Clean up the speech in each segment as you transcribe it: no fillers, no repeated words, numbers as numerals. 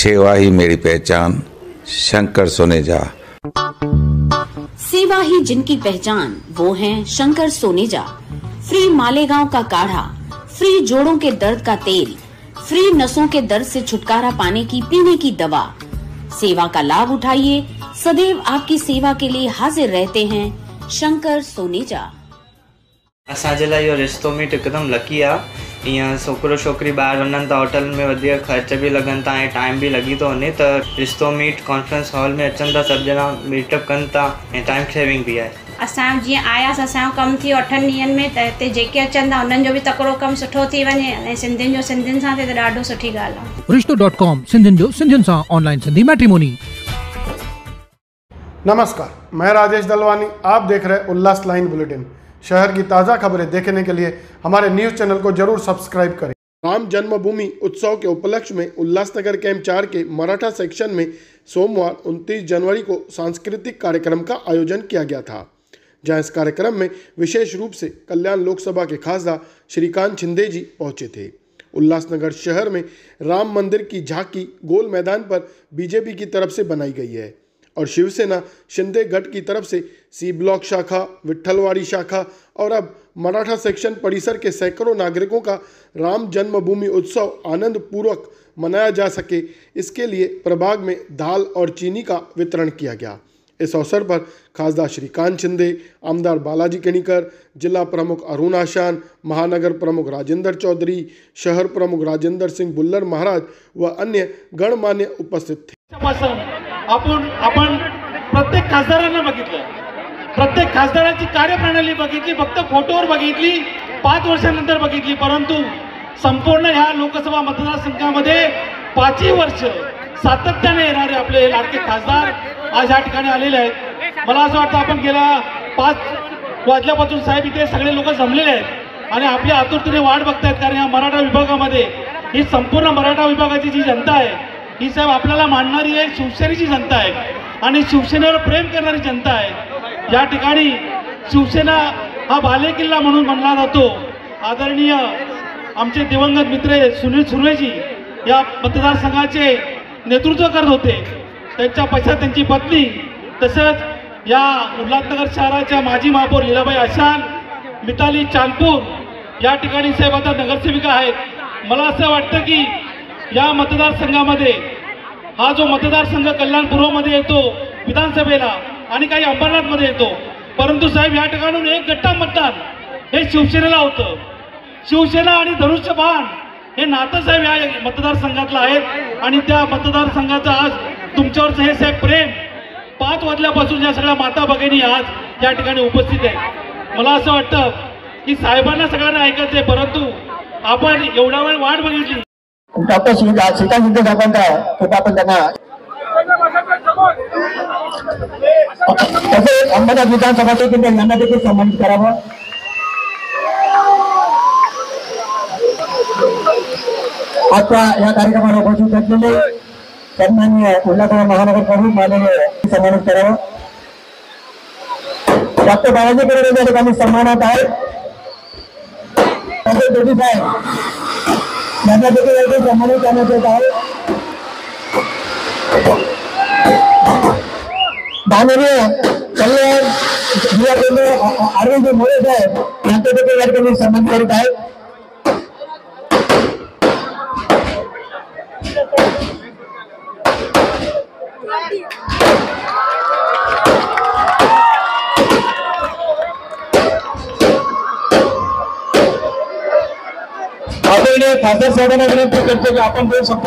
सेवा ही मेरी पहचान, शंकर सोनेजा। सेवा ही जिनकी पहचान, वो हैं शंकर सोनेजा। फ्री मालेगांव का काढ़ा, फ्री जोड़ों के दर्द का तेल, फ्री नसों के दर्द से छुटकारा पाने की पीने की दवा। सेवा का लाभ उठाइए, सदैव आपकी सेवा के लिए हाजिर रहते हैं शंकर सोनेजा। असांजे लाइ इहो रिश्तो मीट हिकदम लकी आहे। ईअं छोकिरो छोकिरी ॿाहिरि वञनि था, होटल में वधीक ख़र्च बि लॻनि था ऐं टाइम बि लॻी थो वञे, त रिश्तो मीट कॉन्फ्रेंस हॉल में अचनि था, सभु ॼणा मीटअप कनि था ऐं टाइम सेविंग बि आहे। असांजो जीअं आयासीं, असांजो कमु थियो 8 ॾींहंनि में, त हिते जेके अचनि था उन्हनि जो बि तकिड़ो कमु सुठो थी वञे ऐं सिंधियुनि जो सिंधियुनि सां थिए त ॾाढो सुठी ॻाल्हि आहे। रिश्तो.com सिंधियुनि जो सिंधियुनि सां ऑनलाइन सिंधी मैट्रिमोनी। नमस्कार, मैं राजेश दलवानी, आप देख रहे हैं उल्लास लाइन बुलेटिन। शहर की ताज़ा खबरें देखने के लिए हमारे न्यूज़ चैनल को जरूर सब्सक्राइब करें। राम जन्मभूमि उत्सव के उपलक्ष्य में उल्लासनगर कैंप 4 के मराठा सेक्शन में सोमवार 29 जनवरी को सांस्कृतिक कार्यक्रम का आयोजन किया गया था, जहां इस कार्यक्रम में विशेष रूप से कल्याण लोकसभा के खासदार श्रीकांत शिंदे जी पहुंचे थे। उल्लासनगर शहर में राम मंदिर की झांकी गोल मैदान पर बीजेपी की तरफ से बनाई गई है और शिवसेना शिंदे गढ़ की तरफ से सी ब्लॉक शाखा, विट्ठलवाड़ी शाखा और अब मराठा सेक्शन परिसर के सैकड़ों नागरिकों का राम जन्मभूमि उत्सव आनंद पूर्वक मनाया जा सके, इसके लिए प्रभाग में दाल और चीनी का वितरण किया गया। इस अवसर पर खासदार श्रीकांत शिंदे, आमदार बालाजी केणीकर, जिला प्रमुख अरुण आशान, महानगर प्रमुख राजेंद्र चौधरी, शहर प्रमुख राजेंद्र सिंह बुल्लर महाराज व अन्य गणमान्य उपस्थित थे। आपण प्रत्येक खासदारांना बघितलं, प्रत्येक खासदाराची कार्यप्रणाली बघितली, फक्त फोटोवर बघितली, 5 वर्षानंतर बघितली, परंतु संपूर्ण ह्या लोकसभा मतदारसंघामध्ये 5ही वर्ष सातत्याने येणारे आपले लाडके खासदार आज या ठिकाणी आलेले आहेत। मला असं वाटतं आपण गेल्या 5 वाजल्यापासून साहेब इथे सगळे लोक जमलेले आहेत आणि आपल्या आतुरतेने वाट बघतायत, कारण या मराठा विभागामध्ये ही संपूर्ण मराठा विभागाची जी जनता आहे ही साहेब आपल्याला मानणारी आहे, शिवसेनेची जनता आहे आणि शिवसेनेवर प्रेम करणारी जनता आहे। या ठिकाणी शिवसेना हा बालेकिल्ला म्हणून म्हणला जातो। आदरणीय आमचे दिवंगत मित्र सुनील सुर्वेजी या मतदारसंघाचे नेतृत्व करत होते, त्यांच्या पश्चात त्यांची पत्नी, तसंच या उल्हासनगर शहराच्या माजी महापौर लीलाबाई आशान, मिताली चांदपूर या ठिकाणी साहेब आता नगरसेविका आहेत। मला असं वाटतं की या मतदारसंघामध्ये हा जो मतदारसंघ कल्याणपूर्वमध्ये येतो विधानसभेला आणि काही अंबरनाथमध्ये येतो, परंतु साहेब या ठिकाणून एक गट्टा मतदान हे शिवसेनेला होतं। शिवसेना आणि धनुष्यबाण हे नातं साहेब या मतदारसंघातलं आहे आणि त्या मतदारसंघाचं आज तुमच्यावरचं हे साहेब प्रेम 5 वाजल्यापासून या सगळ्या माता भगिनी आज या ठिकाणी उपस्थित आहेत। मला असं वाटतं की साहेबांना सगळ्यांना ऐकायचं आहे, परंतु आपण एवढा वेळ वाट बघितली। डॉक्टर श्रीकांत शिंदे साहेबांचा आपण त्यांना अहमदाबाद विधानसभेचे त्यांना देखील सन्मानित करावं। आजच्या या कार्यक्रमाला उपस्थित असलेले सन्माननीय उल्हासनगर महानगर प्रमुख माननीय सन्मानित करावं। डॉक्टर बालाजी केणीकर या ठिकाणी सन्मानात आहे। साहेब त्यांना देखील सन्मानित करण्यात येत आहे। माननीय कल्याण जिल्हा केंद्र अरविंद मोरे साहेब यांचे देखील या ठिकाणी सन्मान करीत आहेत। आपण खासदार साहेबांना विनंती करतो की आपण दोन शब्द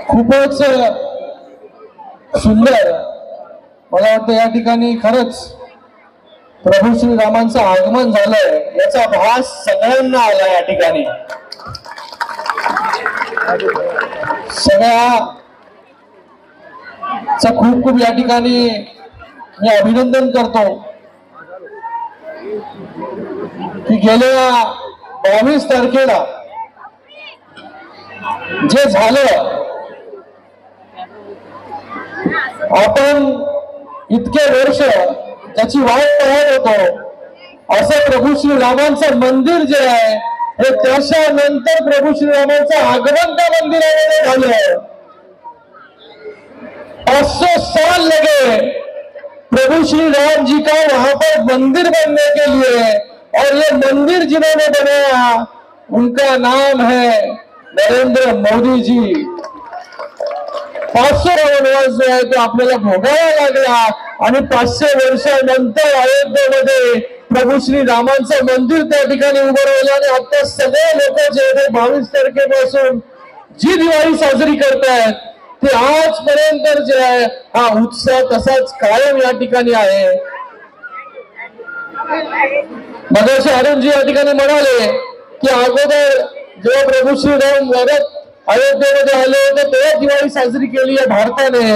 खूपच सुंदर, मला वाटतं या ठिकाणी खरंच प्रभू श्रीरामांचं आगमन झालंय याचा भास सगळ्यांना आला। या ठिकाणी सगळ्याचा खूप खूप या ठिकाणी मी अभिनंदन करतो की गेल्या 22 तारखेला जे झालं, आपण इतके वर्ष त्याची वाट पाहत होतो, असं प्रभू श्रीरामांचं मंदिर जे आहे हे त्याच्यानंतर प्रभू श्रीरामांचं आगमन त्या मंदिरामध्ये झालं। 500 साल लगे प्रभु श्री राम जी का वहां पर मंदिर बनने के लिए, और ये मंदिर जिन्होंने बनाया उनका नाम है नरेंद्र मोदी जी। 500 वनवास जो आहे तो आपल्याला भोगावा लागला आणि 500 वर्षानंतर अयोध्येमध्ये प्रभू श्री रामांचं मंदिर त्या ठिकाणी उभं राहिलं आणि आता सगळे लोक जे 22 तारखेपासून जी दिवाळी साजरी करतायत ते आजपर्यंत जे आहे हा उत्साह तसाच कायम या ठिकाणी आहे। मगाशी अरुणजी या ठिकाणी म्हणाले की अगोदर जेव्हा प्रभू श्रीराम वरत अयोध्येमध्ये आले होते तेव्हा दिवाळी साजरी केली आहे भारताने,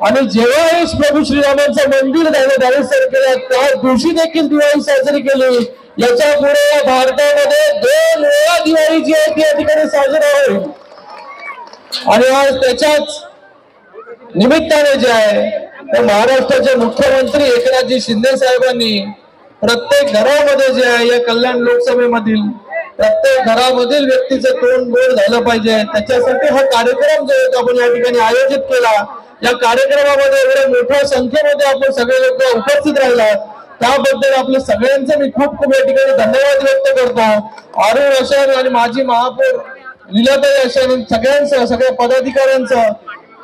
आणि जेव्हा प्रभू श्रीरामांचं मंदिर झालं 22 तारखेला त्या दिवशी देखील दिवाळी साजरी केली। याच्या पुढे भारतामध्ये 2 वेळा दिवाळी जी आहे ती या ठिकाणी साजरी होईल, आणि आज त्याच्याच निमित्ताने जे आहे ते महाराष्ट्राचे मुख्यमंत्री एकनाथजी शिंदे साहेबांनी प्रत्येक घरामध्ये जे आहे या कल्याण लोकसभेमधील प्रत्येक घरामधील व्यक्तीचं तोंड गोड झालं पाहिजे त्याच्यासाठी हा कार्यक्रम जो आहे आपण या ठिकाणी आयोजित केला। या कार्यक्रमामध्ये एवढ्या मोठ्या संख्येमध्ये आपण सगळे लोक उपस्थित राहिला त्याबद्दल आपल्या सगळ्यांचे मी खूप खूप या ठिकाणी धन्यवाद व्यक्त करतो। अरुण अशान आणि माजी महापौर लीलाताई अशान सगळ्यांचं, सगळ्या पदाधिकाऱ्यांचं,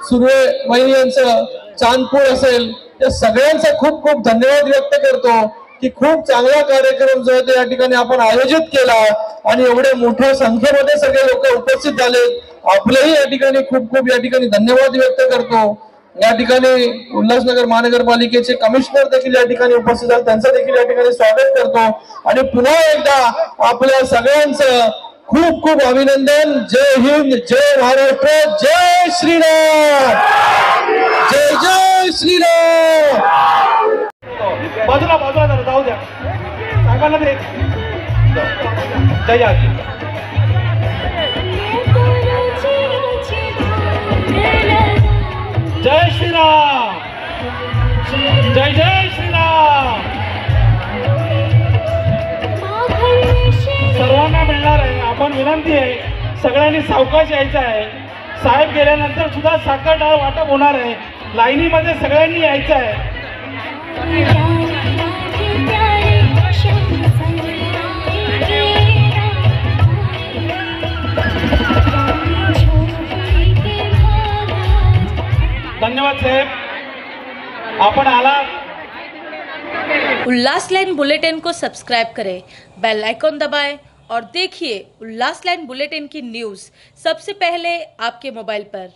सुर्वे वहिनी यांचं, चांदपूर असेल या सगळ्यांचा खूप खूप धन्यवाद व्यक्त करतो की खूप चांगला कार्यक्रम जो आहे तो या ठिकाणी आपण आयोजित केला आणि एवढ्या मोठ्या संख्येमध्ये सगळे लोक उपस्थित झाले। आपलेही या ठिकाणी खूप खूप या ठिकाणी धन्यवाद व्यक्त करतो। या ठिकाणी उल्हासनगर महानगरपालिकेचे कमिशनर देखील या ठिकाणी उपस्थित आहेत, त्यांचं देखील या ठिकाणी स्वागत करतो आणि पुन्हा एकदा आपल्या सगळ्यांचं खूप खूप अभिनंदन। जय हिंद, जय महाराष्ट्र, जय श्रीराम, जय जय श्रीराम। बाजूला बाजूला जरा जाऊ द्या, सांगायला दे। जय आजी, जय श्रीराम, जय जय श्रीराम। सर्वांना मिळणार आहे, आपण विनंती आहे सगळ्यांनी सावकाश यायचं आहे। साहेब गेल्यानंतर सुद्धा साखर डाळ वाटप होणार आहे, लाईनीमध्ये सगळ्यांनी यायचं आहे। धन्यवाद साहेब, आपण आला। उल्लास लाइन बुलेटिन को सब्सक्राइब करें, बेल आइकॉन दबाएं और देखिए उल्लास लाइन बुलेटिन की न्यूज़ सबसे पहले आपके मोबाइल पर।